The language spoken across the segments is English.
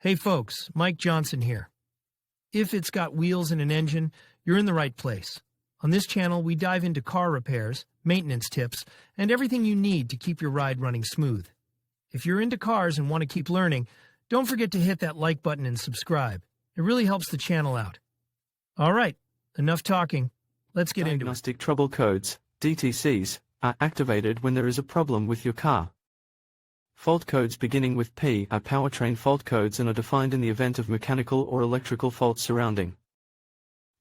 Hey folks, Mike Johnson here. If it's got wheels and an engine, you're in the right place. On this channel, we dive into car repairs, maintenance tips, and everything you need to keep your ride running smooth. If you're into cars and want to keep learning, don't forget to hit that like button and subscribe. It really helps the channel out. All right, enough talking. Let's get into it. Diagnostic trouble codes, DTCs, are activated when there is a problem with your car. Fault codes beginning with P are powertrain fault codes and are defined in the event of mechanical or electrical faults surrounding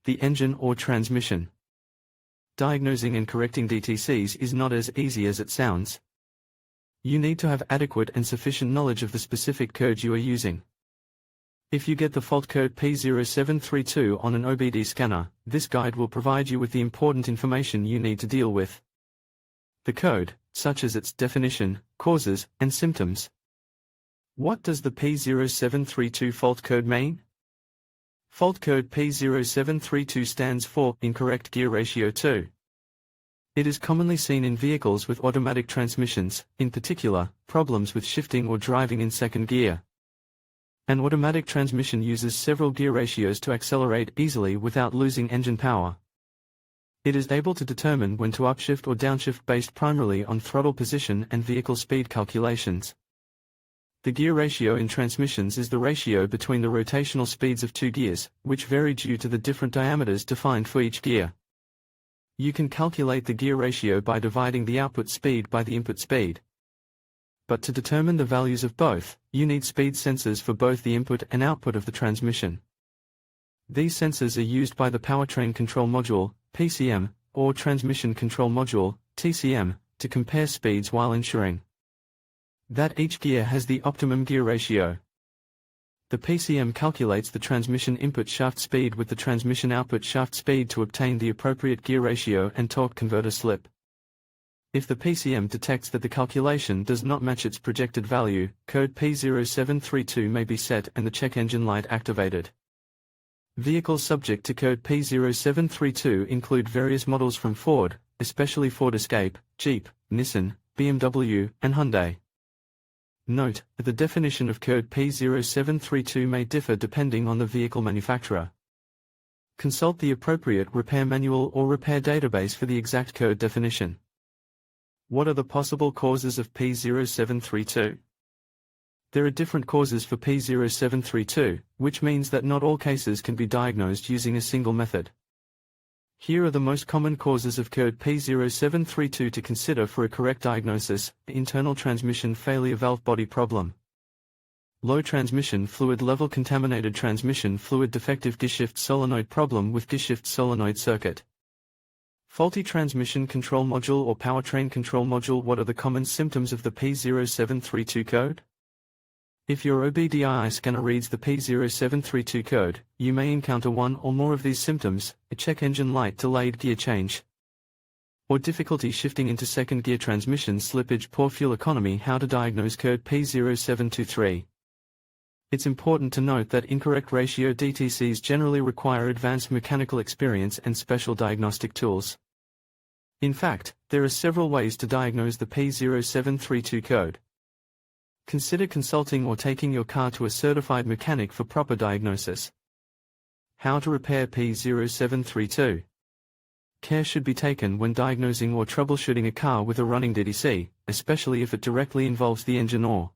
the engine or transmission. Diagnosing and correcting DTCs is not as easy as it sounds. You need to have adequate and sufficient knowledge of the specific code you are using. If you get the fault code P0732 on an OBD scanner, this guide will provide you with the important information you need to deal with the code, such as its definition, causes, and symptoms. What does the P0732 fault code mean? Fault code P0732 stands for incorrect gear ratio 2. It is commonly seen in vehicles with automatic transmissions, in particular, problems with shifting or driving in second gear. An automatic transmission uses several gear ratios to accelerate easily without losing engine power. It is able to determine when to upshift or downshift based primarily on throttle position and vehicle speed calculations. The gear ratio in transmissions is the ratio between the rotational speeds of two gears, which vary due to the different diameters defined for each gear. You can calculate the gear ratio by dividing the output speed by the input speed. But to determine the values of both, you need speed sensors for both the input and output of the transmission. These sensors are used by the Powertrain Control Module, PCM, or Transmission Control Module, TCM, to compare speeds while ensuring that each gear has the optimum gear ratio. The PCM calculates the transmission input shaft speed with the transmission output shaft speed to obtain the appropriate gear ratio and torque converter slip. If the PCM detects that the calculation does not match its projected value, code P0732 may be set and the check engine light activated. Vehicles subject to code P0732 include various models from Ford, especially Ford Escape, Jeep, Nissan, BMW, and Hyundai. Note, the definition of code P0732 may differ depending on the vehicle manufacturer. Consult the appropriate repair manual or repair database for the exact code definition. What are the possible causes of P0732? There are different causes for P0732, which means that not all cases can be diagnosed using a single method. Here are the most common causes of code P0732 to consider for a correct diagnosis: internal transmission failure valve body problem, low transmission fluid level contaminated transmission fluid defective gearshift solenoid problem with gearshift solenoid circuit, faulty transmission control module or powertrain control module. What are the common symptoms of the P0732 code? If your OBDI scanner reads the P0732 code, you may encounter one or more of these symptoms: a check engine light delayed gear change, or difficulty shifting into second gear transmission slippage, poor fuel economy. How to diagnose code P0723? It's important to note that incorrect ratio DTCs generally require advanced mechanical experience and special diagnostic tools. In fact, there are several ways to diagnose the P0732 code. Consider consulting or taking your car to a certified mechanic for proper diagnosis. How to repair P0732? Care should be taken when diagnosing or troubleshooting a car with a running DTC, especially if it directly involves the engine or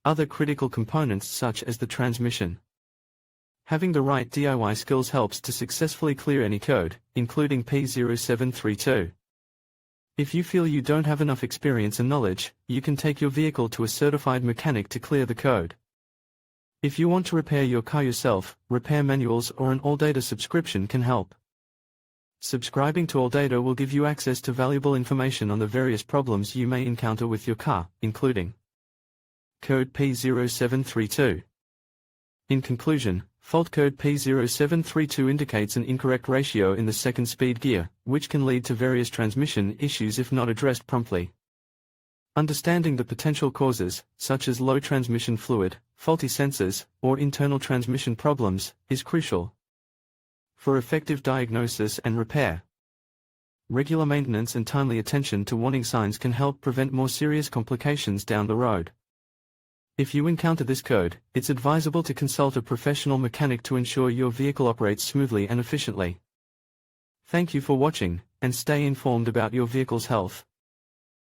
other critical components such as the transmission. Having the right DIY skills helps to successfully clear any code, including P0732. If you feel you don't have enough experience and knowledge, you can take your vehicle to a certified mechanic to clear the code. If you want to repair your car yourself, repair manuals or an AllData subscription can help. Subscribing to AllData will give you access to valuable information on the various problems you may encounter with your car, including code P0732. In conclusion, fault code P0732 indicates an incorrect ratio in the second speed gear, which can lead to various transmission issues if not addressed promptly. Understanding the potential causes, such as low transmission fluid, faulty sensors, or internal transmission problems, is crucial for effective diagnosis and repair. Regular maintenance and timely attention to warning signs can help prevent more serious complications down the road. If you encounter this code, it's advisable to consult a professional mechanic to ensure your vehicle operates smoothly and efficiently. Thank you for watching, and stay informed about your vehicle's health.